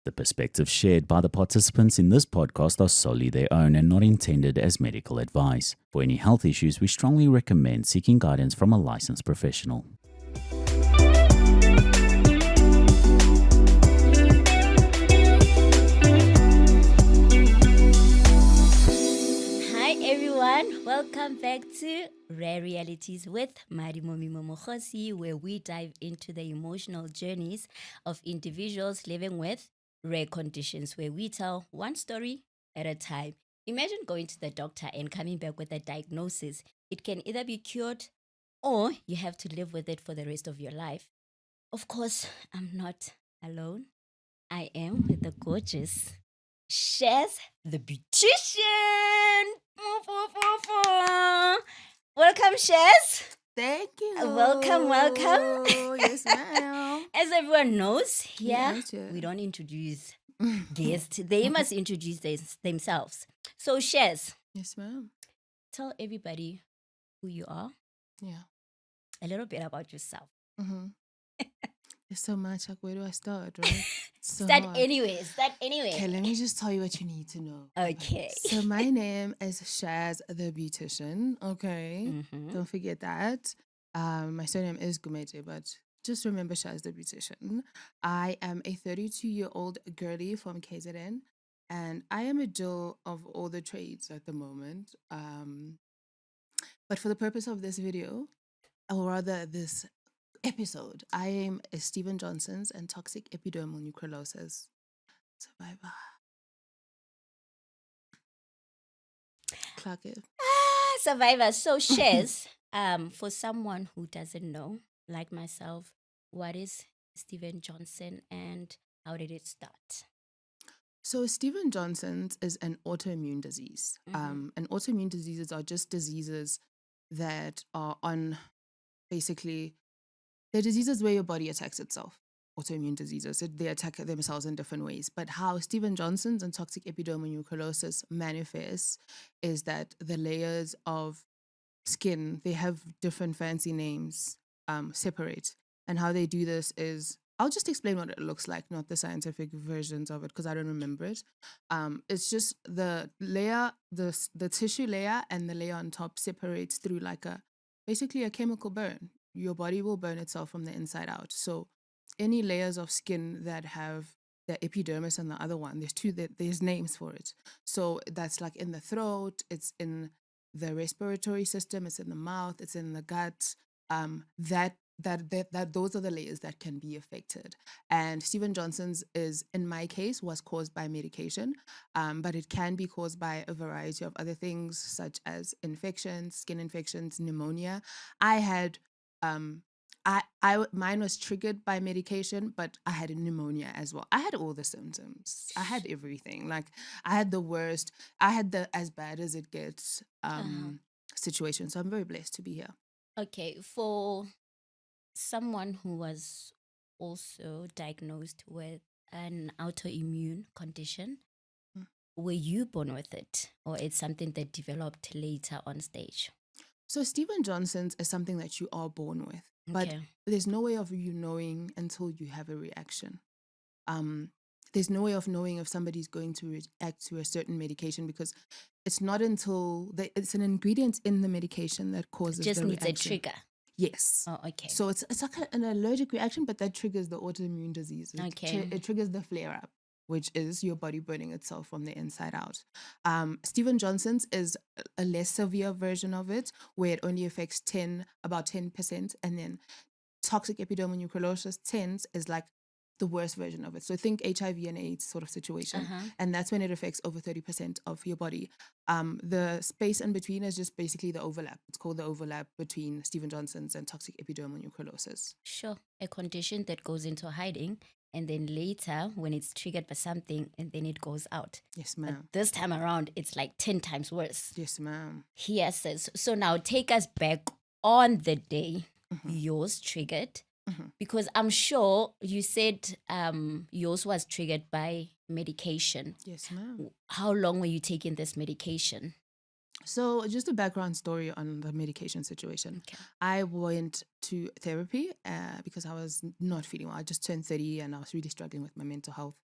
The perspectives shared by the participants in this podcast are solely their own and not intended as medical advice. For any health issues, we strongly recommend seeking guidance from a licensed professional. Hi everyone, welcome back to Rare Realities with Marimomi Momokhosi, where we dive into the emotional journeys of individuals living with rare conditions, where we tell one story at a time. Imagine going to the doctor and coming back with a diagnosis. It can either be cured or you have to live with it for the rest of your life. Of course, I'm not alone. I am with the gorgeous Shaz, the beautician. Welcome, Shaz. Thank you. Welcome. Yes, ma'am. As everyone knows, here Yes, yeah. we don't introduce guests. They must introduce themselves. So, Shaz, Yes, ma'am. tell everybody who you are, Yeah. a little bit about yourself. Mm-hmm. There's so much. Like, where do I start, right? It's so Start hard. anyway. Okay, let me just tell you what you need to know. Okay. So my name is Shaz the beautician. Okay. Mhm. Don't forget that. My surname is Gumede, but just remember Shaz the beautician. I am a 32-year-old girly from KZN, and I am a Jill of all the trades at the moment. But for the purpose of this video, or rather this episode, I am a Stephen Johnson's and toxic epidermal nucleosis survivor. Clock it. Survivor. So, Shaz, for someone who doesn't know, like myself, what is Stephen Johnson and how did it start? So Stephen Johnson's is an autoimmune disease. And autoimmune diseases are just diseases that are on basically they're diseases where your body attacks itself. Autoimmune diseases, they attack themselves in different ways. But how Stephen Johnson's and toxic epidermal nucleosis manifests is that the layers of skin, they have different fancy names, separate. And how they do this is, I'll just explain what it looks like, not the scientific versions of it, because I don't remember it. It's just the layer, the tissue layer and the layer on top separates through like basically a chemical burn. Your body will burn itself from the inside out. So any layers of skin that have the epidermis and the other one, there's names for it. So that's like in the throat, it's in the respiratory system, it's in the mouth, it's in the gut. Those are the layers that can be affected. And Stephen Johnson's in my case, was caused by medication, but it can be caused by a variety of other things, such as infections, skin infections, pneumonia. I had mine was triggered by medication, but I had pneumonia as well. I had all the symptoms. I had everything. Like I had the worst. I had the as bad as it gets situation. So I'm very blessed to be here. Okay, for someone who was also diagnosed with an autoimmune condition, were you born with it or it's something that developed later on stage? So Stephen Johnson's is something that you are born with, but Okay. there's no way of you knowing until you have a reaction. There's no way of knowing if somebody's going to react to a certain medication because it's not until it's an ingredient in the medication that causes Just the needs reaction. a trigger. Yes. Oh, okay. So it's like an allergic reaction, but that triggers the autoimmune disease. It triggers the flare up, which is your body burning itself from the inside out. Stephen Johnson's is a less severe version of it, where it only affects about 10%, and then toxic epidermal nucleosis 10 is like the worst version of it. So think HIV and AIDS sort of situation. And that's when it affects over 30% of your body. The space in between is just basically the overlap. It's called the overlap between Stephen Johnson's and toxic epidermal nucleosis. Sure. A condition that goes into hiding and then later when it's triggered by something and then it goes out. Yes, But ma'am. this time around, it's like 10 times worse. Yes, ma'am. Here says, so now take us back on the day yours triggered. Because I'm sure you said yours was triggered by medication. Yes, ma'am. How long were you taking this medication? So just a background story on the medication situation. Okay. I went to therapy because I was not feeling well. I just turned 30 and I was really struggling with my mental health.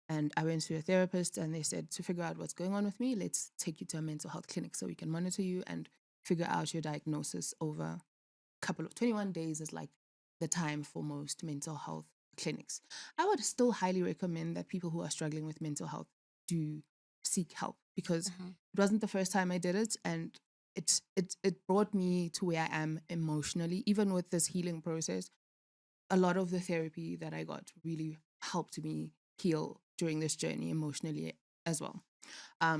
And I went to a therapist and they said, to figure out what's going on with me, let's take you to a mental health clinic so we can monitor you and figure out your diagnosis over a couple of 21 days is like the time for most mental health clinics. I would still highly recommend that people who are struggling with mental health do seek help, because it wasn't the first time I did it, and it brought me to where I am emotionally. Even with this healing process, a lot of the therapy that I got really helped me heal during this journey emotionally as well.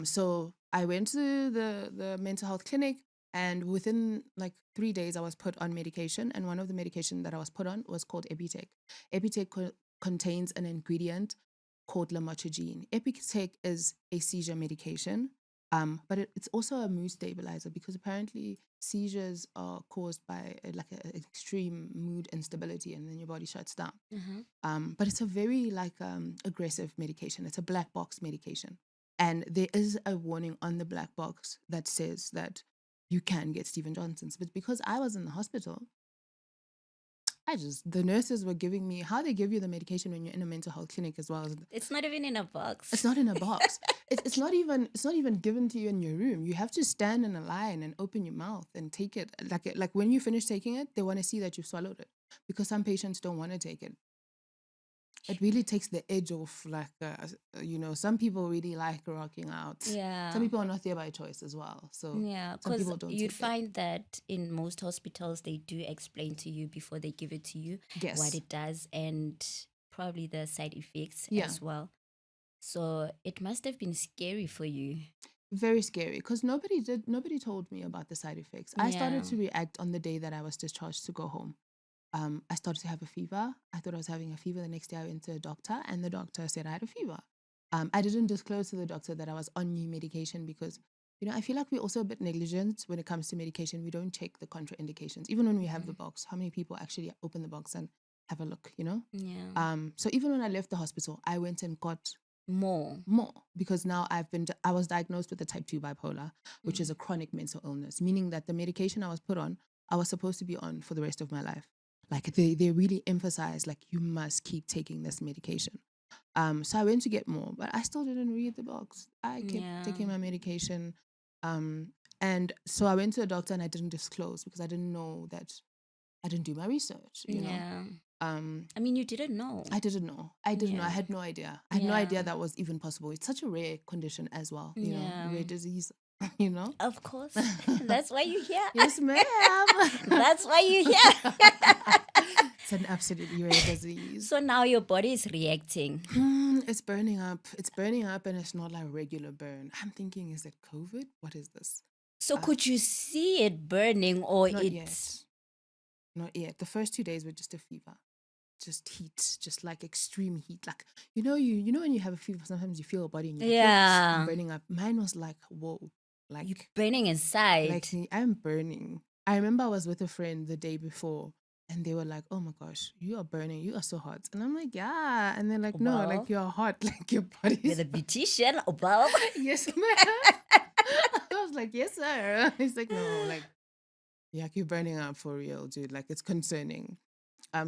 So I went to the mental health clinic, and within like 3 days, I was put on medication. And one of the medication that I was put on was called Epitech. Epitech contains an ingredient called lamotrigine. Epitech is a seizure medication, but it's also a mood stabilizer, because apparently seizures are caused by like an extreme mood instability, and then your body shuts down. But it's a very like aggressive medication. It's a black box medication. And there is a warning on the black box that says that you can get Stephen Johnson's. But because I was in the hospital, the nurses were giving me, how they give you the medication when you're in a mental health clinic as well. It's not even in a box. It's not in a box. It's not even given to you in your room. You have to stand in a line and open your mouth and take it. Like when you finish taking it, they want to see that you've swallowed it, because some patients don't want to take it. It really takes the edge off, like, some people really like rocking out. Yeah. Some people are not there by choice as well. So yeah, some because people don't you'd take it. find that in most hospitals, they do explain to you before they give it to you Yes. what it does and probably the side effects Yeah. as well. So it must have been scary for you. Very scary, because nobody told me about the side effects. I started Yeah. to react on the day that I was discharged to go home. I started to have a fever. I thought I was having a fever. The next day I went to a doctor, and the doctor said I had a fever. I didn't disclose to the doctor that I was on new medication, because, I feel like we're also a bit negligent when it comes to medication. We don't check the contraindications. Even when we have the box, how many people actually open the box and have a look, Yeah. So even when I left the hospital, I went and got More. because now I was diagnosed with a type 2 bipolar, which is a chronic mental illness, meaning that the medication I was put on, I was supposed to be on for the rest of my life. Like they really emphasize, like, you must keep taking this medication. So I went to get more, but I still didn't read the box. I kept taking my medication. And so I went to a doctor, and I didn't disclose, because I didn't know that I didn't do my research, Yeah. I mean, you didn't know. I didn't know. I had no idea. I had no idea that was even possible. It's such a rare condition as well, rare disease, Of course. That's why you're here. Yes, ma'am. That's why you're here. It's an absolutely rare disease. So now your body is reacting. It's burning up. It's burning up, and it's not like regular burn. I'm thinking, is it COVID? What is this? So could you see it burning, or Not it's... yet. Not yet. The first 2 days were just a fever. Just heat, just like extreme heat. Like, you know when you have a fever, sometimes you feel your body and you're like, I'm burning up. Mine was like, whoa. Like, you're burning inside. Like, I'm burning. I remember I was with a friend the day before, and they were like, oh my gosh, you are burning. You are so hot. And I'm like, yeah. And they're like, no, Well, like, you're hot. Like, your body with a beautician, well. Yes, ma'am. I was like, yes, sir. He's like, no, like, yeah, you're burning up for real, dude. Like, it's concerning.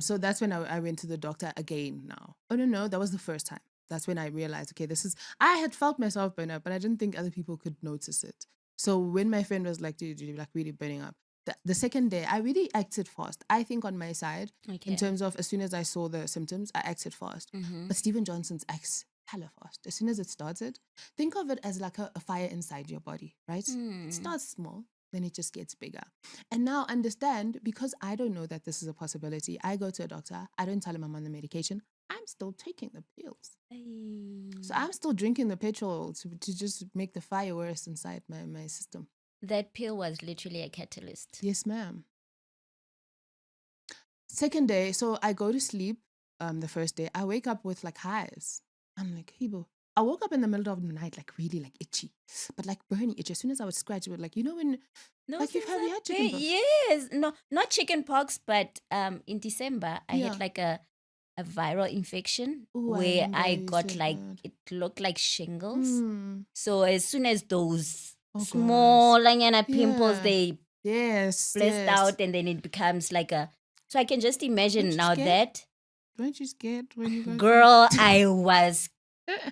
So that's when I went to the doctor again now. Oh, no, that was the first time. That's when I realized, okay, I had felt myself burn up, but I didn't think other people could notice it. So when my friend was like, dude, you're like really burning up. The second day, I really acted fast. I think on my side, in terms of as soon as I saw the symptoms, I acted fast. But Stephen Johnson's acts hella fast. As soon as it started, think of it as like a fire inside your body, right? It starts small, then it just gets bigger. And now understand, because I don't know that this is a possibility, I go to a doctor, I don't tell him I'm on the medication, I'm still taking the pills. So I'm still drinking the petrol to just make the fire worse inside my system. That pill was literally a catalyst. Yes, ma'am. Second day, so I go to sleep the first day. I wake up with like hives. I'm like, Hebo. I woke up in the middle of the night, like really like itchy, but like burning itchy. As soon as I would scratch it, would like, when, No, like you've had chicken pox. Yes, no, not chicken pox, but in December I had like a viral infection where I got like it looked like shingles. So as soon as those small pimples they blessed out, and then it becomes like a. So I can just imagine now that. Weren't you scared when you got Girl, I was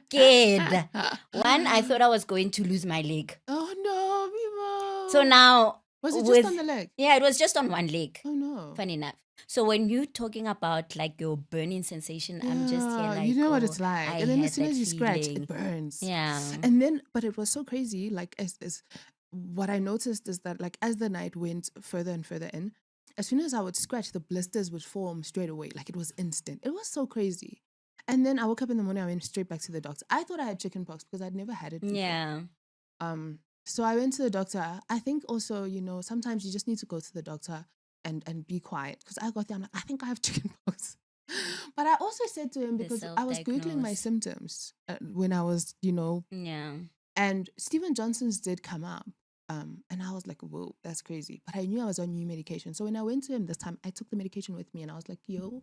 scared. One, I thought I was going to lose my leg. Oh no, Vivo. So now, Was it just on the leg? Yeah, it was just on one leg. Oh no. Funny enough. So when you're talking about like your burning sensation, I'm just here like, you know what it's like. I And then had as soon that as you scratch, feeling. it burns. Yeah. And then, but it was so crazy. Like, as what I noticed is that, like, as the night went further and further in, as soon as I would scratch, the blisters would form straight away. Like, it was instant. It was so crazy. And then I woke up in the morning. I went straight back to the doctor. I thought I had chickenpox because I'd never had it before. Yeah. So I went to the doctor. I think also, sometimes you just need to go to the doctor and be quiet. Because I got there, I'm like, I think I have chickenpox. But I also said to him, because I was Googling my symptoms when I was, Yeah. and Stephen Johnson's did come up. And I was like, whoa, that's crazy. But I knew I was on new medication. So when I went to him this time, I took the medication with me and I was like, yo,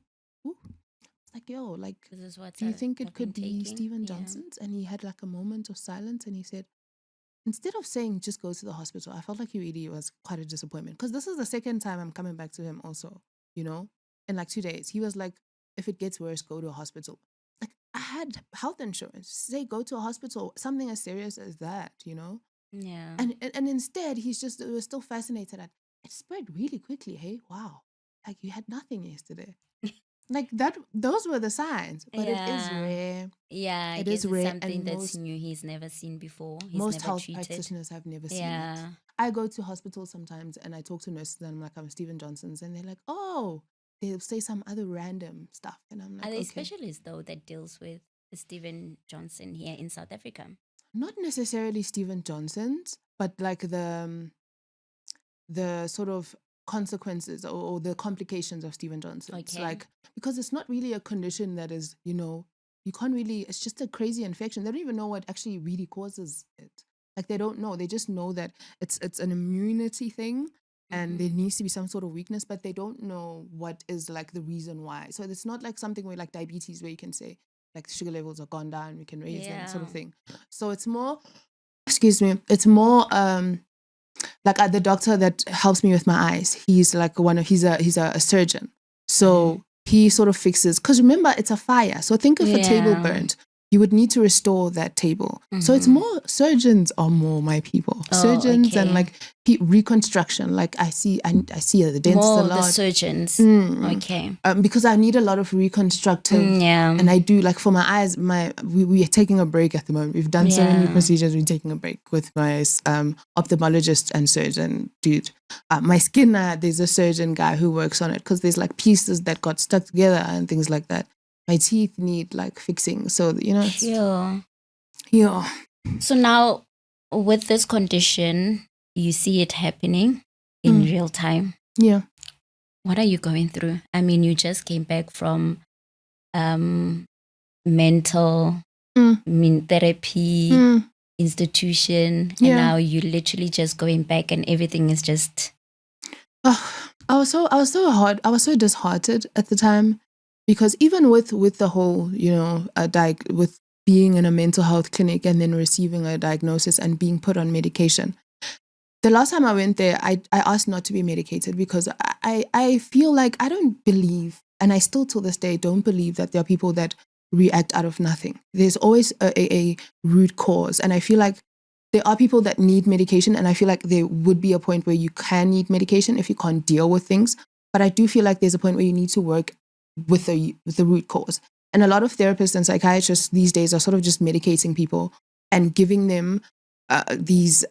This is what do you think it I've could been be taking. Stephen Yeah. Johnson's? And he had like a moment of silence and he said, instead of saying just go to the hospital, I felt like he really was quite a disappointment. Because this is the second time I'm coming back to him also, in like 2 days. He was like, if it gets worse, go to a hospital. Like, I had health insurance. Say go to a hospital, something as serious as that, Yeah. And instead, he was still fascinated at, it spread really quickly. Hey, wow. Like, you had nothing yesterday. Like that, those were the signs. But it is rare. Yeah, I It guess is it's rare, something and that's new. He's never seen before. He's most never health treated. practitioners have never seen Yeah. it. I go to hospitals sometimes and I talk to nurses and I'm like, I'm Stephen Johnson's, and they're like, oh, they'll say some other random stuff, and I'm like, Are there okay. specialists though that deals with Stephen Johnson here in South Africa? Not necessarily Stephen Johnson's, but like the sort of consequences or the complications of Stephen Johnson's. Okay. Like, because it's not really a condition that is, you can't really, it's just a crazy infection. They don't even know what actually really causes it. Like, they don't know. They just know that it's an immunity thing and there needs to be some sort of weakness, but they don't know what is like the reason why. So it's not like something where like diabetes, where you can say like sugar levels are gone down, we can raise them, sort of thing. So it's more, it's more like the doctor that helps me with my eyes, he's like he's a surgeon. So he sort of fixes, because remember, it's a fire. So think if a table burned, you would need to restore that table. So it's more, surgeons are more my people. Surgeons and like reconstruction. Like I see the dentist more a lot. The surgeons. Okay. Because I need a lot of reconstructive. And I do, like for my eyes, we are taking a break at the moment. We've done so many procedures. We're taking a break with my ophthalmologist and surgeon dude. My skin, there's a surgeon guy who works on it, because there's like pieces that got stuck together and things like that. My teeth need like fixing. So, Yeah. Yeah. So now with this condition, you see it happening in real time. Yeah. What are you going through? I mean, you just came back from mental therapy institution, and now you're literally just going back and everything is just... I was so disheartened at the time, because even with the whole, with being in a mental health clinic and then receiving a diagnosis and being put on medication, the last time I went there, I asked not to be medicated, because I feel like I don't believe, and I still till this day don't believe, that there are people that react out of nothing. There's always a root cause, and I feel like there are people that need medication, and I feel like there would be a point where you can need medication if you can't deal with things. But I do feel like there's a point where you need to work with the root cause. And a lot of therapists and psychiatrists these days are sort of just medicating people and giving them these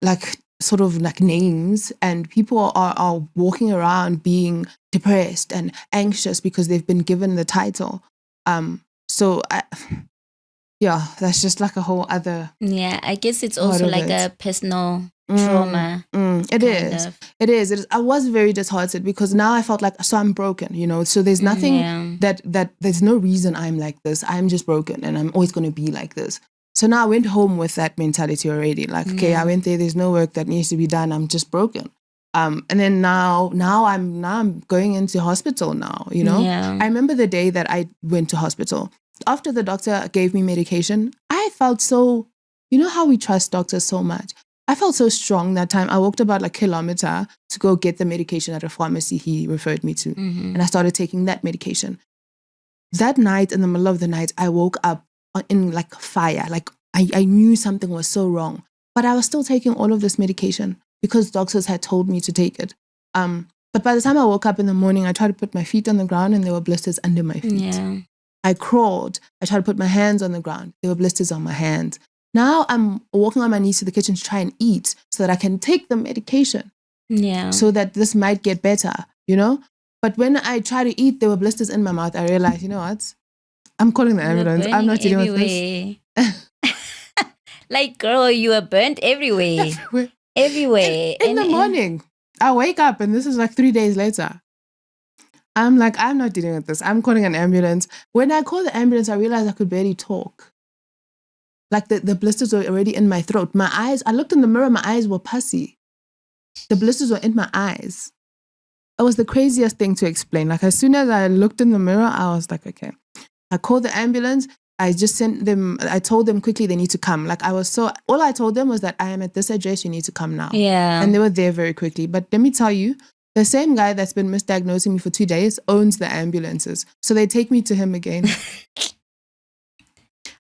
like sort of like names, and people are walking around being depressed and anxious because they've been given the title. That's just like a whole other... Yeah, I guess it's also like a personal trauma. It is. I was very disheartened, because now I felt like, so I'm broken, so there's nothing that there's no reason I'm like this. I'm just broken and I'm always going to be like this. So now I went home with that mentality already. Like, okay, I went there, there's no work that needs to be done. I'm just broken. And then now I'm going into hospital now, I remember the day that I went to hospital. After the doctor gave me medication, I felt so, how we trust doctors so much. I felt so strong that time. I walked about like a kilometer to go get the medication at a pharmacy he referred me to. And I started taking that medication. that night, in the middle of the night, I woke up in like fire. Like I knew something was so wrong, but I was still taking all of this medication because doctors had told me to take it. But by the time I woke up in the morning, I tried to put my feet on the ground and there were blisters under my feet. Yeah. I crawled. I tried to put my hands on the ground. There were blisters on my hands. Now I'm walking on my knees to the kitchen to try and eat so that I can take the medication. Yeah. So that this might get better, you know? But when I try to eat, there were blisters in my mouth. I realized, you know what? I'm calling the ambulance. I'm not dealing with this. Like, girl, you were burnt everywhere. Everywhere. In the morning, I wake up and this is like 3 days later. I'm like, I'm not dealing with this. I'm calling an ambulance. When I called the ambulance, I realized I could barely talk. Like the blisters were already in my throat. My eyes, I looked in the mirror, my eyes were pussy. The blisters were in my eyes. It was the craziest thing to explain. Like as soon as I looked in the mirror, I was like, okay. I called the ambulance. I just sent them, I told them quickly they need to come. Like all I told them was that I am at this address, you need to come now. Yeah. And they were there very quickly. But let me tell you, the same guy that's been misdiagnosing me for 2 days owns the ambulances. So they take me to him again.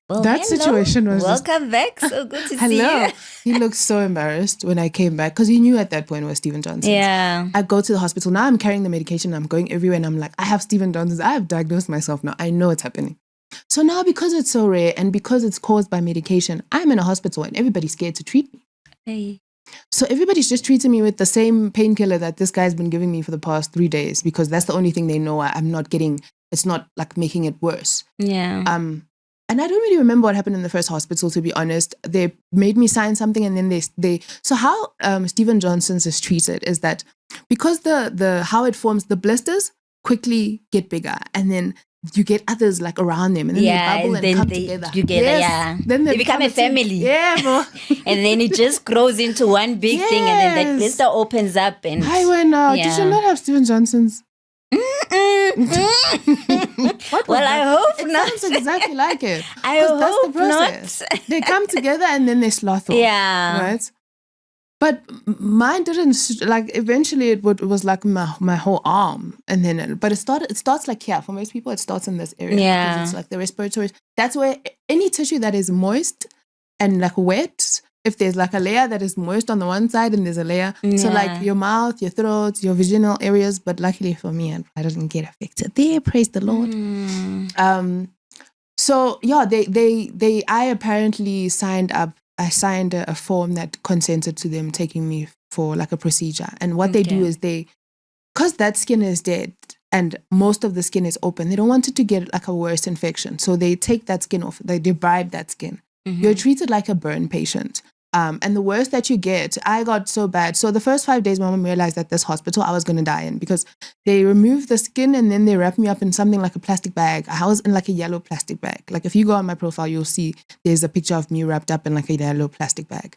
Well, that hello. situation was Welcome back. So good to see hello. you. He looked so embarrassed when I came back because he knew at that point it was Stephen Johnson's. Yeah. I go to the hospital. Now I'm carrying the medication. I'm going everywhere and I'm like, I have Stephen Johnson's. I have diagnosed myself now. I know it's happening. So now because it's so rare and because it's caused by medication, I'm in a hospital and everybody's scared to treat me. Hey. So everybody's just treating me with the same painkiller that this guy's been giving me for the past 3 days because that's the only thing they know I'm not getting. It's not like making it worse. Yeah. And I don't really remember what happened in the first hospital, to be honest. They made me sign something and then they so how Stephen Johnson's is treated is that because the how it forms, the blisters quickly get bigger and then you get others like around them and then they bubble and come together. Yes. Then they become a family. Yeah, bro. And then it just grows into one big thing and then that blister opens up and I went out. Did you not have Stephen Johnson's? Well, I hope it not. Sounds exactly like it. I That's the hope process. not. They come together and then they sloth off. Yeah. Right? But mine didn't, like, eventually it was like my whole arm. And then, but it starts like here. For most people, it starts in this area. Yeah. Because it's like the respiratory. That's where any tissue that is moist and like wet, if there's like a layer that is moist on the one side and there's a layer. So like your mouth, your throat, your vaginal areas. But luckily for me, I didn't get affected there. Praise the Lord. So yeah, I apparently signed up. I signed a form that consented to them taking me for like a procedure. And what they do is because that skin is dead and most of the skin is open, they don't want it to get like a worse infection. So they take that skin off. They debride that skin. Mm-hmm. You're treated like a burn patient. And the worst that you get, I got so bad. So the first 5 days, my mom realized that this hospital I was going to die in because they removed the skin and then they wrapped me up in something like a plastic bag. I was in like a yellow plastic bag. Like if you go on my profile, you'll see there's a picture of me wrapped up in like a yellow plastic bag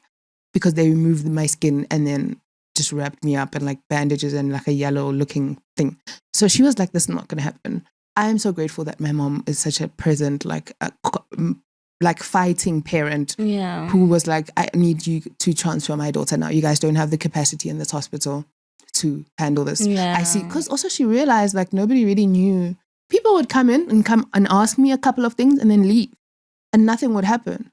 because they removed my skin and then just wrapped me up in like bandages and like a yellow looking thing. So she was like, this is not going to happen. I am so grateful that my mom is such a present, like fighting parent who was like, I need you to transfer my daughter now. You guys don't have the capacity in this hospital to handle this. Yeah. I see. Because also she realized like nobody really knew. People would come and ask me a couple of things and then leave and nothing would happen.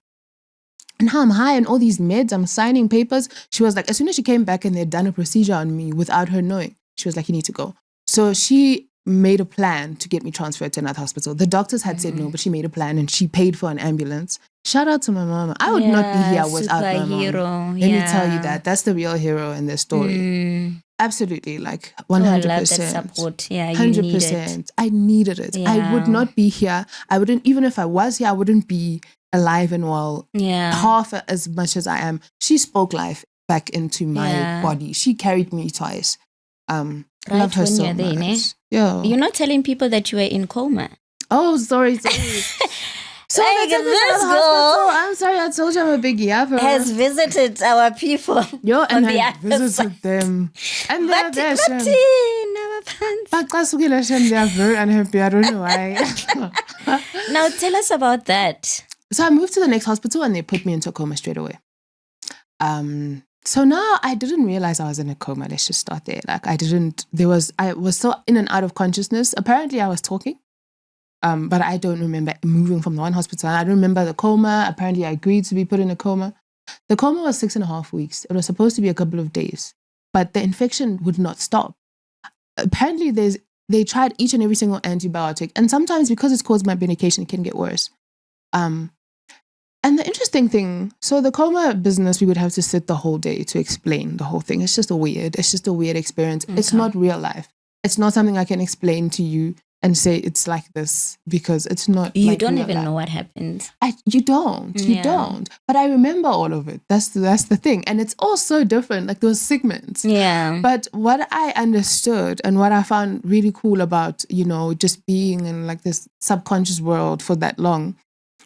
And now I'm high on all these meds. I'm signing papers. She was like, as soon as she came back and they'd done a procedure on me without her knowing, she was like, you need to go. So she made a plan to get me transferred to another hospital. The doctors had said no, but she made a plan and she paid for an ambulance. Shout out to my mama. I would not be here without my mom. Let me tell you that. That's the real hero in this story. Absolutely, like 100%. I love that support. Yeah, you 100%. need it. I needed it. Yeah. I would not be here. I wouldn't, even if I was here, I wouldn't be alive and well half as much as I am. She spoke life back into my body. She carried me twice. I love her so much. Yeah. You're not telling people that you were in coma. Oh, sorry. So like this girl, I'm sorry, I told you I'm a big yapper. Has visited our people. Yo, and I visited them. And they're there, Shem. They're very unhappy. I don't know why. Now tell us about that. So I moved to the next hospital and they put me into a coma straight away. So now I didn't realize I was in a coma. Let's just start there. Like I was so in and out of consciousness. Apparently I was talking. But I don't remember moving from the one hospital. I don't remember the coma. Apparently, I agreed to be put in a coma. The coma was 6.5 weeks. It was supposed to be a couple of days, but the infection would not stop. Apparently, they tried each and every single antibiotic, and sometimes because it's caused by medication, it can get worse. And the interesting thing, so the coma business, we would have to sit the whole day to explain the whole thing. It's just a weird experience. Okay. It's not real life. It's not something I can explain to you and say it's like this, because it's not. You like don't real even life. know what happened. You don't. But I remember all of it. That's the thing. And it's all so different, like those segments. Yeah. But what I understood and what I found really cool about, just being in like this subconscious world for that long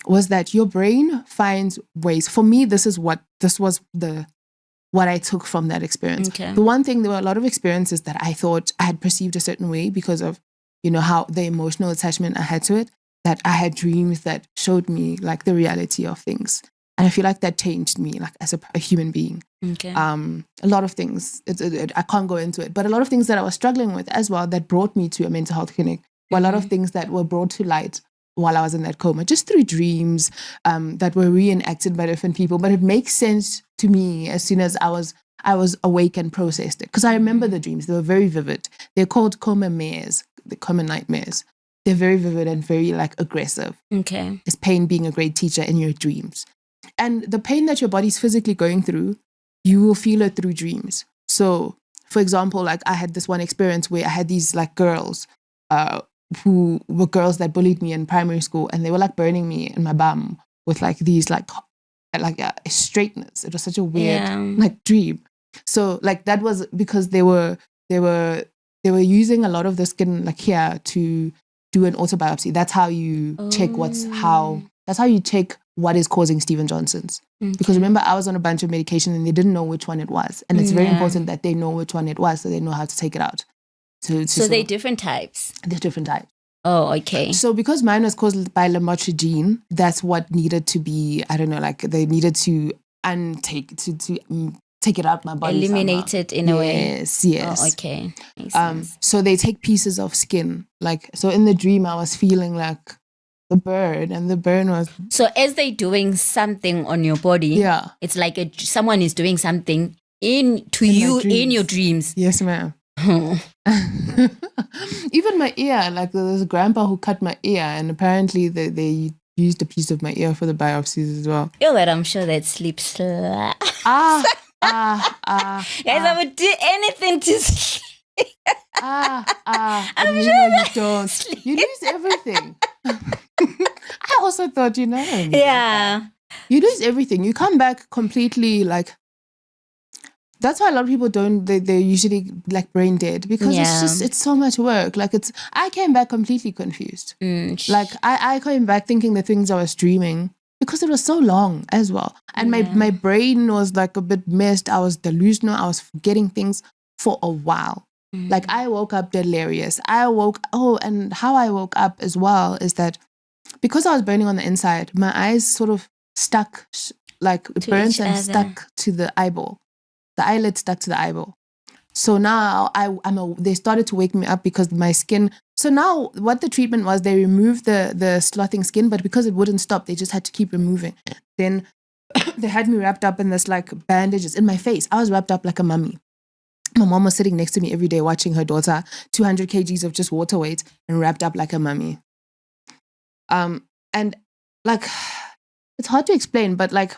was that your brain finds ways. For me, this was what I took from that experience. Okay. The one thing, there were a lot of experiences that I thought I had perceived a certain way because of, how the emotional attachment I had to it, that I had dreams that showed me like the reality of things. And I feel like that changed me like as a human being. Okay. A lot of things, I can't go into it, but a lot of things that I was struggling with as well that brought me to a mental health clinic were a lot of things that were brought to light while I was in that coma, just through dreams that were reenacted by different people. But it makes sense to me as soon as I was awake and processed it. Because I remember the dreams. They were very vivid. They're called coma mares, the coma nightmares. They're very vivid and very like aggressive. Okay. It's pain being a great teacher in your dreams. And the pain that your body's physically going through, you will feel it through dreams. So, for example, like I had this one experience where I had these like girls who were girls that bullied me in primary school, and they were like burning me in my bum with like these like a straightness. It was such a weird like dream. So like that was because they were using a lot of the skin like here to do an autobiopsy. That's how you check that's how you check what is causing Stephen Johnson's. Okay. Because remember, I was on a bunch of medication and they didn't know which one it was. And it's very important that they know which one it was so they know how to take it out. So they're different types? They're different types. Oh, okay. So because mine was caused by lamotrigine, that's what needed to be, I don't know, like they needed to take it out my body. Eliminate somehow. it in a way. Yes. Oh, okay. Makes sense. So they take pieces of skin. Like, so in the dream, I was feeling like the burn, and the burn was. So as they're doing something on your body, it's like someone is doing something in you in your dreams. Yes, ma'am. Even my ear, like there was a grandpa who cut my ear, and apparently they used a piece of my ear for the biopsies as well. Yeah, but I'm sure that sleep slap. Guys, I would do anything to sleep. I'm sure you don't. Sleep. You lose everything. I also thought, Yeah. You lose everything. You come back completely like. That's why a lot of people don't. They're usually like brain dead because it's so much work. Like I came back completely confused. Like I came back thinking the things I was dreaming because it was so long as well, and my brain was like a bit messed. I was delusional. I was forgetting things for a while. Like I woke up delirious. And how I woke up as well is that because I was burning on the inside, my eyes sort of stuck, like it burnt and stuck to the eyeball. The eyelid stuck to the eyeball. So now they started to wake me up because my skin. So now what the treatment was, they removed the slothing skin, but because it wouldn't stop, they just had to keep removing. Then they had me wrapped up in this like bandages in my face. I was wrapped up like a mummy. My mom was sitting next to me every day watching her daughter, 200 kgs of just water weight and wrapped up like a mummy. And like, it's hard to explain, but like,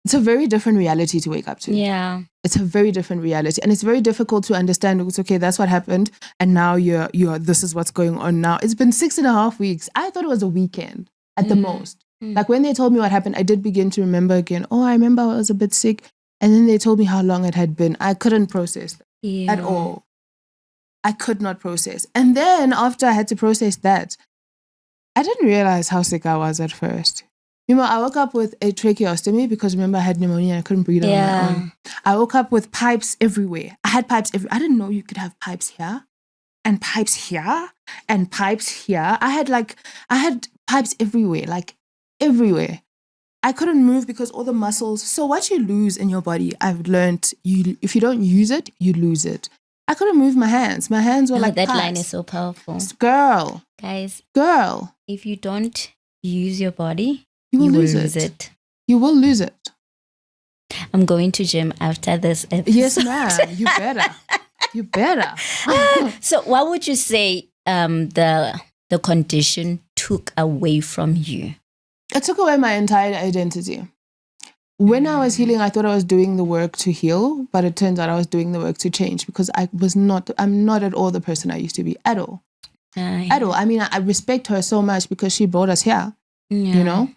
it's a very different reality to wake up to. Yeah. It's a very different reality. And it's very difficult to understand. It's okay, that's what happened. And now you're this is what's going on now. It's been 6.5 weeks. I thought it was a weekend at the most. Like when they told me what happened, I did begin to remember again. Oh, I remember I was a bit sick. And then they told me how long it had been. I couldn't process that at all. I could not process. And then after I had to process that, I didn't realize how sick I was at first. I woke up with a tracheostomy because remember I had pneumonia and I couldn't breathe on my own. I woke up with pipes everywhere. I had pipes everywhere. I didn't know you could have pipes here and pipes here and pipes here. I had pipes everywhere, like everywhere. I couldn't move because all the muscles. So what you lose in your body, I've learned, if you don't use it, you lose it. I couldn't move my hands. My hands were like that pies. line is so powerful. Girl. Guys. Girl. If you don't use your body, you will lose lose it. it. You will lose it. I'm going to gym after this episode. Yes, ma'am. You better. You better. So what would you say the condition took away from you? It took away my entire identity. When I was healing, I thought I was doing the work to heal, but it turns out I was doing the work to change because I'm not at all the person I used to be at all. At all. I mean, I respect her so much because she brought us here, you know?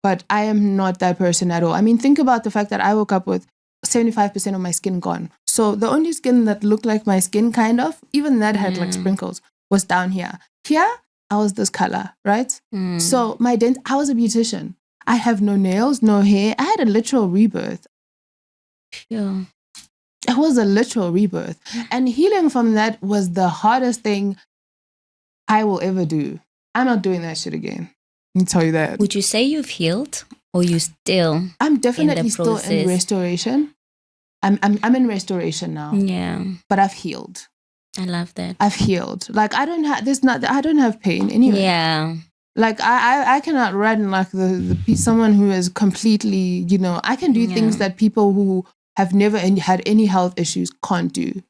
But I am not that person at all. I mean, think about the fact that I woke up with 75% of my skin gone. So the only skin that looked like my skin, kind of, even that had like sprinkles, was down here. Here, I was this color, right? So I was a beautician. I have no nails, no hair. I had a literal rebirth. Yeah. It was a literal rebirth. And healing from that was the hardest thing I will ever do. I'm not doing that shit again. Let me tell you that. Would you say you've healed or you still? I'm definitely still in restoration. I'm in restoration now. Yeah. But I've healed. I love that. I've healed. Like I don't have pain anyway. Yeah. Like I cannot run like the someone who is completely, you know, I can do things that people who have never had any health issues can't do.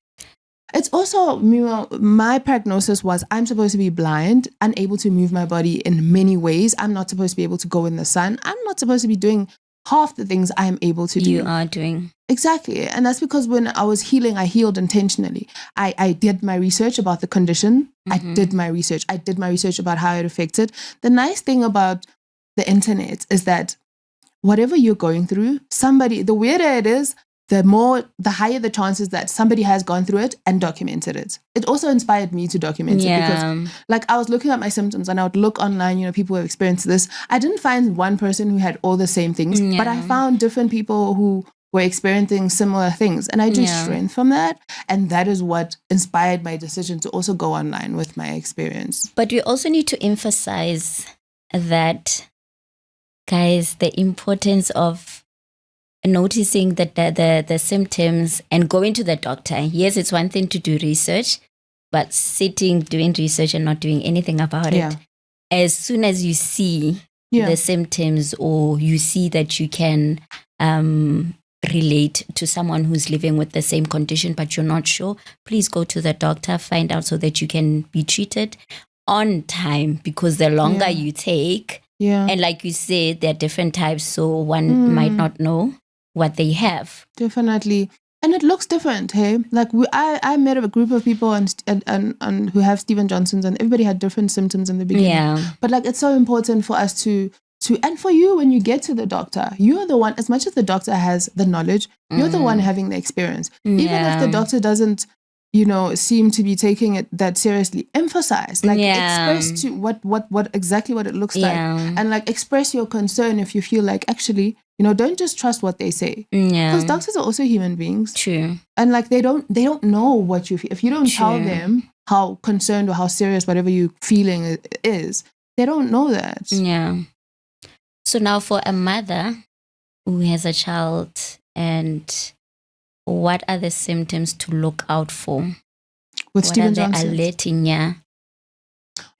It's also, you know, my prognosis was I'm supposed to be blind, unable to move my body in many ways. I'm not supposed to be able to go in the sun. I'm not supposed to be doing half the things I'm able to do. You are doing. Exactly. And that's because when I was healing, I healed intentionally. I did my research about the condition. I did my research. I did my research about how it affected. The nice thing about the internet is that whatever you're going through, the weirder it is, the higher the chances that somebody has gone through it and documented it. It also inspired me to document it because like I was looking at my symptoms and I would look online, you know, people who have experienced this. I didn't find one person who had all the same things, but I found different people who were experiencing similar things. And I drew strength from that. And that is what inspired my decision to also go online with my experience. But we also need to emphasize that, guys, the importance of noticing that the symptoms and going to the doctor. Yes, it's one thing to do research, but doing research and not doing anything about it. As soon as you see the symptoms or you see that you can relate to someone who's living with the same condition, but you're not sure, please go to the doctor, find out so that you can be treated on time, because the longer you take, and like you said, there are different types, so one might not know what they have. Definitely. And it looks different, hey? Like I met a group of people and who have Steven Johnson's, and everybody had different symptoms in the beginning. Yeah. But like it's so important for us to and for you when you get to the doctor, you're the one, as much as the doctor has the knowledge, you're the one having the experience. Even if the doctor doesn't, you know, seem to be taking it that seriously, emphasize, like express to what exactly what it looks like, and like express your concern if you feel like actually, you know, don't just trust what they say, because doctors are also human beings. True. And like they don't know what you feel. If you don't tell them how concerned or how serious whatever you're feeling is, they don't know that. Yeah. So now for a mother who has a child, and what are the symptoms to look out for? With Steven Johnson? Alerting,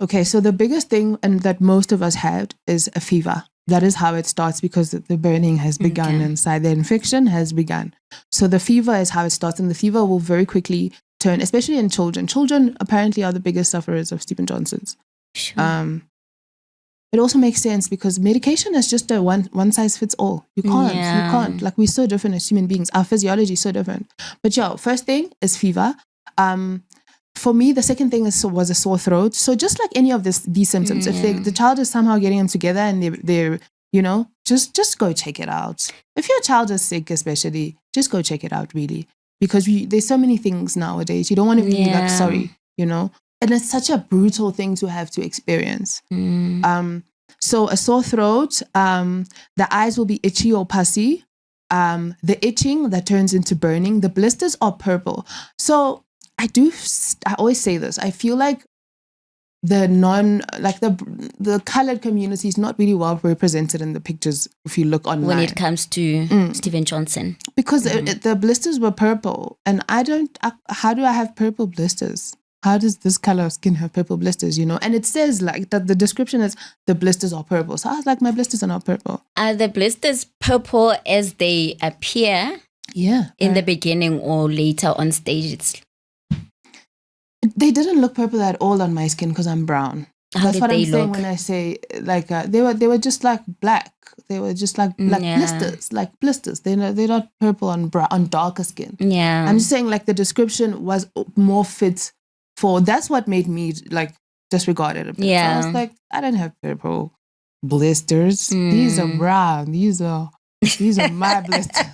Okay, so the biggest thing and that most of us had is a fever. That is how it starts, because the burning has begun inside. The infection has begun. So the fever is how it starts, and the fever will very quickly turn, especially in children. Children apparently are the biggest sufferers of Steven Johnson's. Sure. It also makes sense because medication is just a one size fits all. You can't. Like, we're so different as human beings. Our physiology is so different. But first thing is fever. For me, the second thing was a sore throat. So just like any of these symptoms, if the child is somehow getting them together and they're you know, just go check it out. If your child is sick, especially, just go check it out, really. Because there's so many things nowadays. You don't want to be like sorry, you know. And it's such a brutal thing to have to experience. So a sore throat, the eyes will be itchy or pussy. The itching that turns into burning. The blisters are purple. So I always say this. I feel like the colored community is not really well represented in the pictures if you look online. When it comes to Steven Johnson. Because the blisters were purple, and how do I have purple blisters? How does this color of skin have purple blisters, And it says like that the description is the blisters are purple. So I was like, my blisters are not purple. Are the blisters purple as they appear? Yeah. In the beginning or later on stage? They didn't look purple at all on my skin because I'm brown. That's what I'm saying when I say like they were just like black. They were just like blisters. They're not purple on darker skin. Yeah. I'm just saying like the description was more fit for. That's what made me like disregard it a bit. Yeah. So I was like, I don't have purple blisters. These are brown. These are my blisters.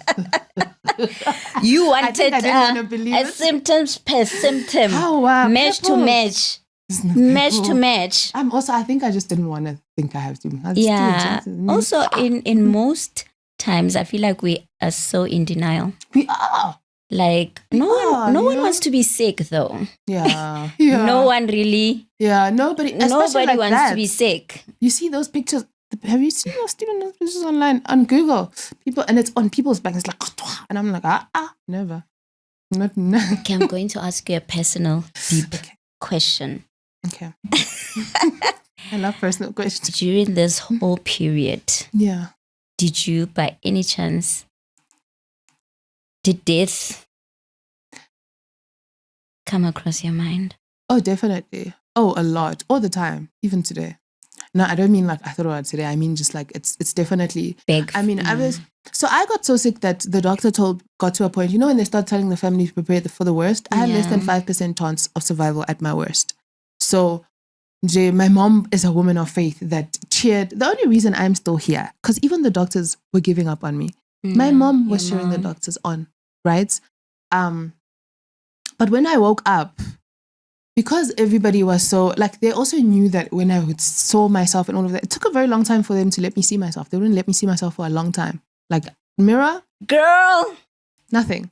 You wanted a symptoms per symptom. Match to match. Match to match. I think I just didn't want to think I have to. Also, in most times, I feel like we are so in denial. We are. Like, no one wants to be sick, though. Yeah. No one really. Yeah, nobody wants to be sick. You see those pictures? Have you seen those Steven pictures online on Google? People, and it's on people's back. It's like, and I'm like, never. Okay, I'm going to ask you a personal, deep question. Okay. I love personal questions. During this whole period, did you, by any chance, did death come across your mind? Oh, definitely. Oh, a lot. All the time. Even today. No, I don't mean like I thought about it today. I mean just like it's definitely big. I mean, I got so sick that the doctor got to a point, when they start telling the family to prepare for the worst, I had less than 5% chance of survival at my worst. So my mom is a woman of faith that cheered. The only reason I'm still here, because even the doctors were giving up on me. My mom was cheering the doctors on, right? But when I woke up, because everybody was so, like, they also knew that when I saw myself and all of that, it took a very long time for them to let me see myself. They wouldn't let me see myself for a long time. Like, mirror? Girl! Nothing.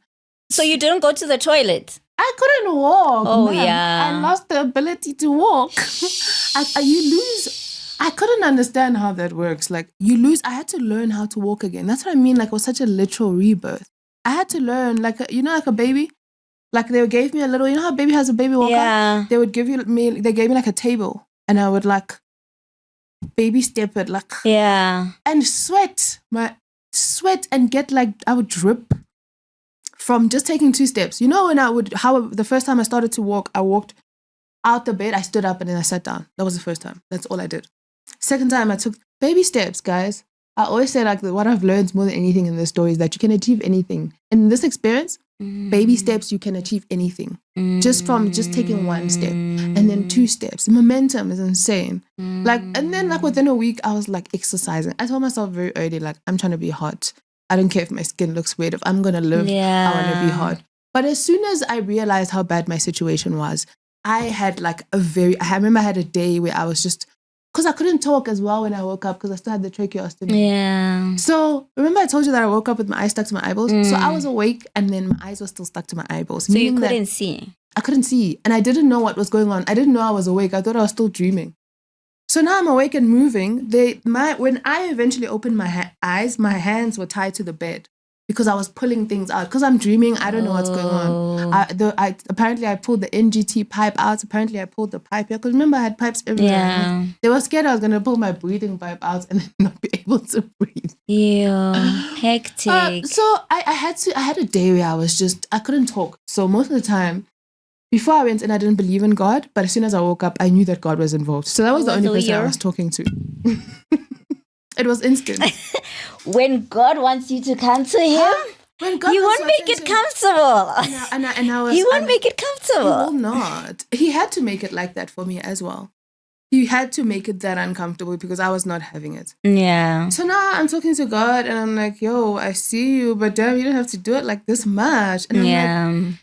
So you didn't go to the toilet? I couldn't walk. Oh, yeah. I lost the ability to walk. You lose. I couldn't understand how that works. Like, you lose. I had to learn how to walk again. That's what I mean. Like, it was such a literal rebirth. I had to learn, like, like a baby. Like they gave me a little, how a baby has a baby walker? Yeah. They gave me like a table, and I would like baby step it, like, and sweat and get like, I would drip from just taking 2 steps. When the first time I started to walk, I walked out the bed, I stood up and then I sat down. That was the first time. That's all I did. Second time I took baby steps, guys. I always say like what I've learned more than anything in this story is that you can achieve anything. In this experience, baby steps, you can achieve anything. Just from taking 1 step and then 2 steps. The momentum is insane. Like, and then like within a week, I was like exercising. I told myself very early, like, I'm trying to be hot. I don't care if my skin looks weird. If I'm going to live, I want to be hot. But as soon as I realized how bad my situation was, I had like I remember I had a day where I was just, because I couldn't talk as well when I woke up because I still had the tracheostomy. Yeah. So remember I told you that I woke up with my eyes stuck to my eyeballs? So I was awake and then my eyes were still stuck to my eyeballs. So you couldn't see? I couldn't see. And I didn't know what was going on. I didn't know I was awake. I thought I was still dreaming. So now I'm awake and moving. When I eventually opened my eyes, my hands were tied to the bed because I was pulling things out. Because I'm dreaming, I don't know what's going on. Apparently I pulled the NGT pipe out. Apparently I pulled the pipe here. Because remember I had pipes everywhere. Yeah. They were scared I was going to pull my breathing pipe out and not be able to breathe. Yeah, hectic. So I had a day where I couldn't talk. So most of the time, before I went in, I didn't believe in God. But as soon as I woke up, I knew that God was involved. So that was the only person I was talking to. It was instant. When God wants you to come to Him, He won't make it comfortable. He won't make it comfortable. He will not. He had to make it like that for me as well. He had to make it that uncomfortable because I was not having it. Yeah. So now I'm talking to God and I'm like, yo, I see you, but damn, you don't have to do it like this much. And I'm like,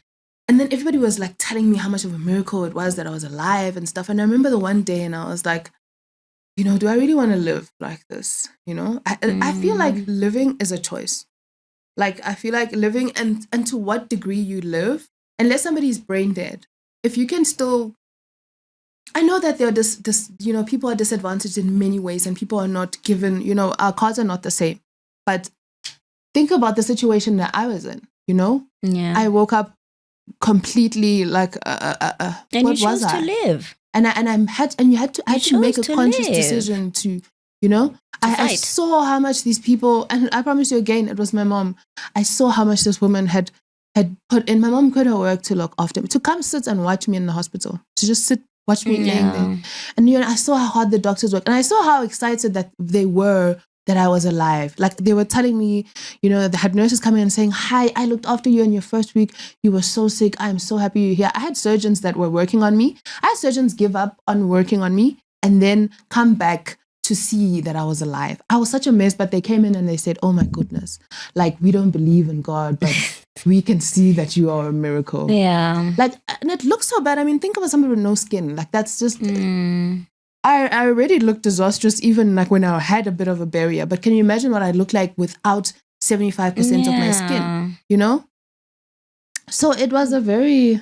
and then everybody was like telling me how much of a miracle it was that I was alive and stuff. And I remember the one day and I was like, do I really want to live like this? I feel like living is a choice. Like, I feel like living and to what degree you live, unless somebody's brain dead, if you can still I know that there are people are disadvantaged in many ways, and people are not given, our cards are not the same. But think about the situation that I was in. Yeah. I woke up completely like, and what you chose was I? to live. And I had to make a conscious decision to, I saw how much these people, and I promise you again, it was my mom. I saw how much this woman had put in. My mom quit her work to look after me, to come sit and watch me in the hospital, to just sit, watch me laying there. And I saw how hard the doctors worked, and I saw how excited that they were that I was alive. Like they were telling me, they had nurses coming and saying, "Hi, I looked after you in your first week. You were so sick. I'm so happy you're here." I had surgeons that were working on me. I had surgeons give up on working on me and then come back to see that I was alive. I was such a mess, but they came in and they said, "Oh my goodness, like we don't believe in God, but we can see that you are a miracle." Yeah. Like, and it looks so bad. I mean, think about somebody with no skin. Like that's just... I already looked disastrous even like when I had a bit of a barrier. But can you imagine what I look like without 75% of my skin? So it was a very...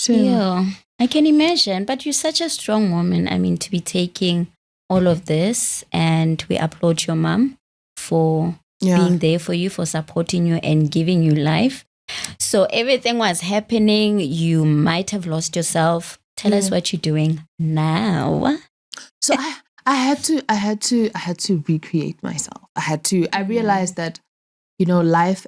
Yeah, I can imagine. But you're such a strong woman. I mean, to be taking all of this, and we applaud your mom for being there for you, for supporting you and giving you life. So everything was happening. You might have lost yourself. Tell us what you're doing now. So I had to recreate myself. I realized that, life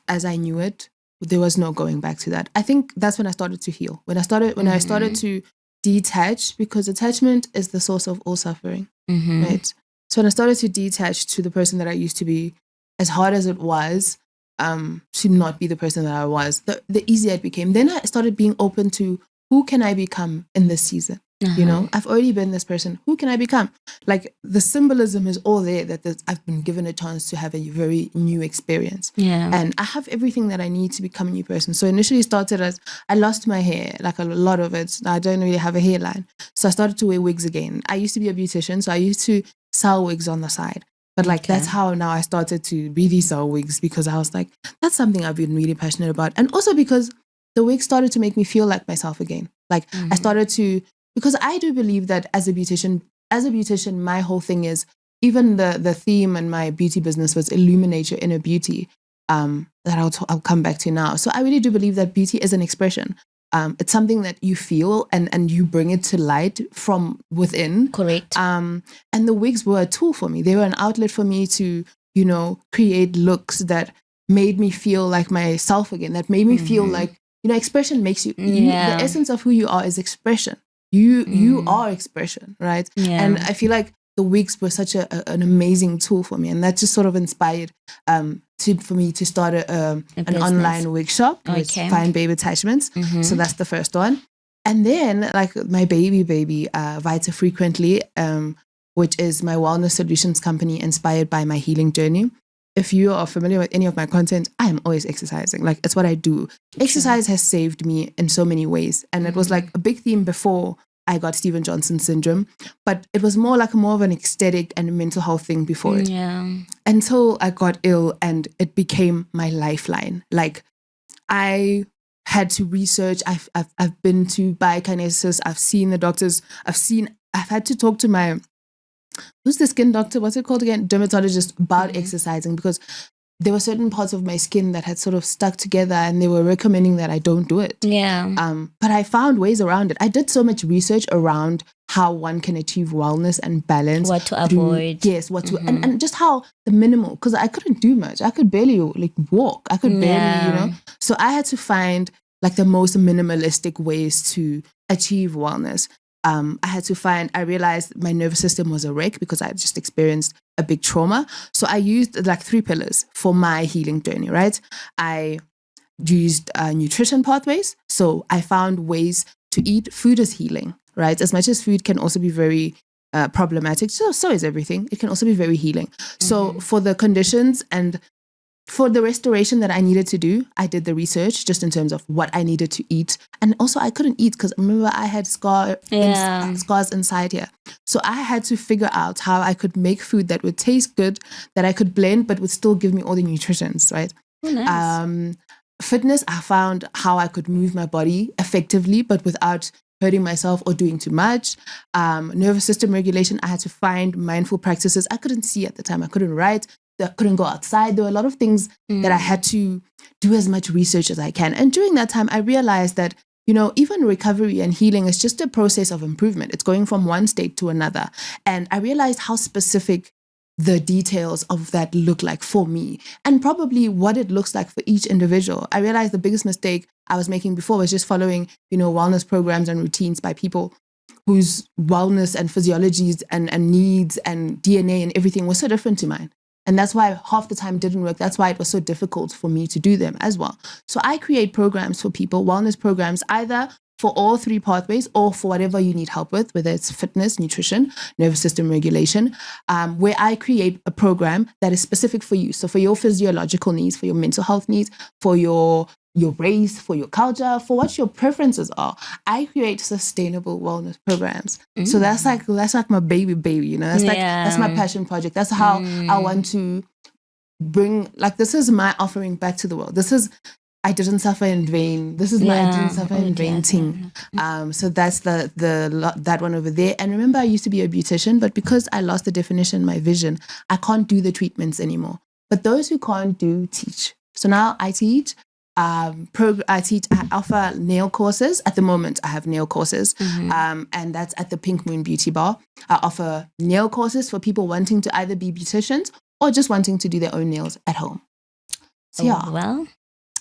as I knew it, there was no going back to that. I think that's when I started to heal. When I started to detach, because attachment is the source of all suffering, right? So when I started to detach to the person that I used to be, as hard as it was, to not be the person that I was, the easier it became. Then I started being open to, who can I become in this season? I've already been this person. Who can I become? Like the symbolism is all there, that I've been given a chance to have a very new experience. And I have everything that I need to become a new person. So initially started as, I lost my hair, like a lot of it. I don't really have a hairline. So I started to wear wigs again. I used to be a beautician, so I used to sell wigs on the side. But that's how now I started to really sell wigs, because I was like, that's something I've been really passionate about. And also because the wig started to make me feel like myself again. Like I started to... Because I do believe that as a beautician, my whole thing is, even the theme in my beauty business was illuminate your inner beauty, that I'll come back to now. So I really do believe that beauty is an expression. It's something that you feel and you bring it to light from within. Correct. And the wigs were a tool for me. They were an outlet for me to, create looks that made me feel like myself again, that made me feel like, expression makes you, the essence of who you are is expression. You are expression, right? And I feel like the wigs were such an amazing tool for me, and that just sort of inspired for me to start an online wig shop with Fine Babe Attachments. So that's the first one. And then like my baby Vita Frequently, which is my wellness solutions company inspired by my healing journey. If you are familiar with any of my content, I am always exercising. Like, it's what I do. Exercise has saved me in so many ways. And it was like a big theme before I got Stephen Johnson syndrome, but it was more of an aesthetic and mental health thing before it. Until I got ill and it became my lifeline. Like, I had to research. I've been to biokinesis. I've seen the doctors. I've had to talk to who's the skin doctor? What's it called again? Dermatologist, about exercising, because there were certain parts of my skin that had sort of stuck together, and they were recommending that I don't do it. But I found ways around it. I did so much research around how one can achieve wellness and balance. What to avoid. Yes, what to, and just how the minimal, because I couldn't do much. I could barely walk. I could barely, So I had to find like the most minimalistic ways to achieve wellness. I realized my nervous system was a wreck because I had just experienced a big trauma. So I used like 3 pillars for my healing journey, right? I used nutrition pathways. So I found ways to eat. Food is healing, right? As much as food can also be very problematic, so is everything. It can also be very healing. So for the conditions and for the restoration that I needed to do, I did the research just in terms of what I needed to eat. And also I couldn't eat because remember I had scars inside here. So I had to figure out how I could make food that would taste good, that I could blend, but would still give me all the nutrients, right? Oh, nice. Fitness, I found how I could move my body effectively, but without hurting myself or doing too much. Nervous system regulation, I had to find mindful practices. I couldn't see at the time. I couldn't write. I couldn't go outside. There were a lot of things that I had to do as much research as I can. And during that time, I realized that, even recovery and healing is just a process of improvement. It's going from one state to another. And I realized how specific the details of that look like for me, and probably what it looks like for each individual. I realized the biggest mistake I was making before was just following, wellness programs and routines by people whose wellness and physiologies and needs and DNA and everything was so different to mine. And that's why half the time didn't work. That's why it was so difficult for me to do them as well. So I create programs for people, wellness programs, either for all three pathways or for whatever you need help with, whether it's fitness, nutrition, nervous system regulation, where I create a program that is specific for you. So for your physiological needs, for your mental health needs, for your race, for your culture, for what your preferences are, I create sustainable wellness programs. So that's like my baby, that's my passion project. That's how I want to bring, this is my offering back to the world. This is, I didn't suffer in vain. This is my I didn't suffer in vain thing. So that's that one over there. And remember, I used to be a beautician, but because I lost the definition, my vision, I can't do the treatments anymore. But those who can't do, teach. So now I teach. I offer nail courses. At the moment, I have nail courses, and that's at the Pink Moon Beauty Bar. I offer nail courses for people wanting to either be beauticians or just wanting to do their own nails at home. So well,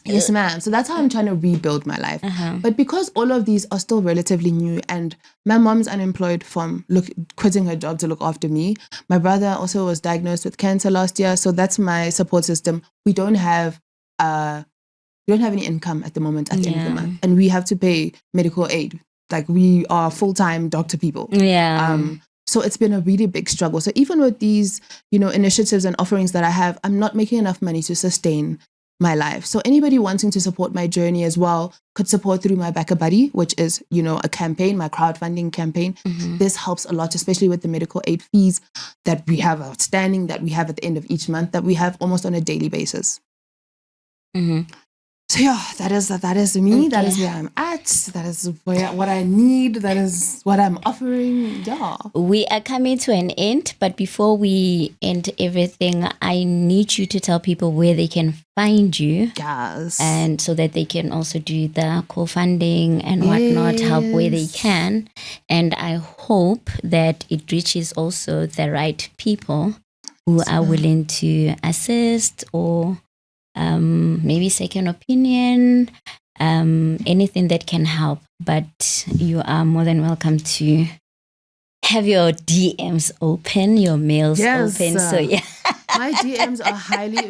yes, ma'am. So that's how I'm trying to rebuild my life. But because all of these are still relatively new, and my mom's unemployed from quitting her job to look after me. My brother also was diagnosed with cancer last year, so that's my support system. We don't have any income at the moment at the end of the month, and we have to pay medical aid. We are full-time doctor people. So it's been a really big struggle. So even with these, initiatives and offerings that I have, I'm not making enough money to sustain my life. So anybody wanting to support my journey as well could support through my Back a Buddy, which is, a campaign, my crowdfunding campaign. This helps a lot, especially with the medical aid fees that we have outstanding, that we have at the end of each month, that we have almost on a daily basis. So that is me. Okay. That is where I'm at. That is what I need. That is what I'm offering. Yeah. We are coming to an end, but before we end everything, I need you to tell people where they can find you. Yes. And so that they can also do the co-funding and whatnot, help where they can. And I hope that it reaches also the right people who are willing to assist or maybe second opinion, anything that can help. But you are more than welcome to have your DMs open, your mails open. So my DMs are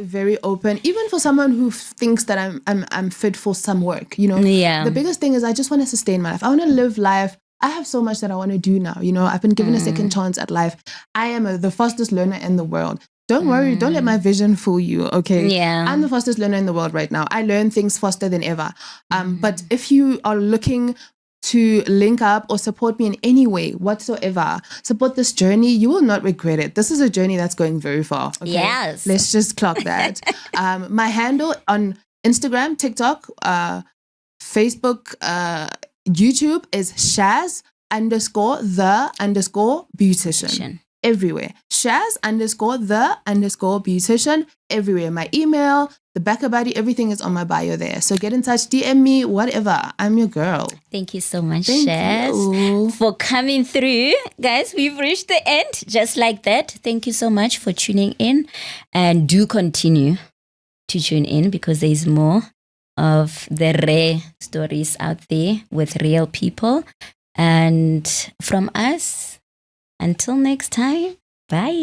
very open, even for someone who thinks that I'm fit for some work. The biggest thing is I just want to sustain my life. I want to live life. I have so much that I want to do now. I've been given a second chance at life. I am the fastest learner in the world. Don't worry. Don't let my vision fool you. Okay. Yeah. I'm the fastest learner in the world right now. I learn things faster than ever. But if you are looking to link up or support me in any way whatsoever, support this journey, you will not regret it. This is a journey that's going very far. Okay? Yes. Let's just clock that. My handle on Instagram, TikTok, Facebook, YouTube is Shaz_the_beautician. Everywhere. Shaz_the_beautician everywhere. My email, the Back a Buddy, everything is on my bio there. So get in touch, DM me, whatever. I'm your girl. Thank you so much, Shaz, for coming through. Guys, we've reached the end just like that. Thank you so much for tuning in, and do continue to tune in because there's more of the rare stories out there with real people. And from us, until next time, bye.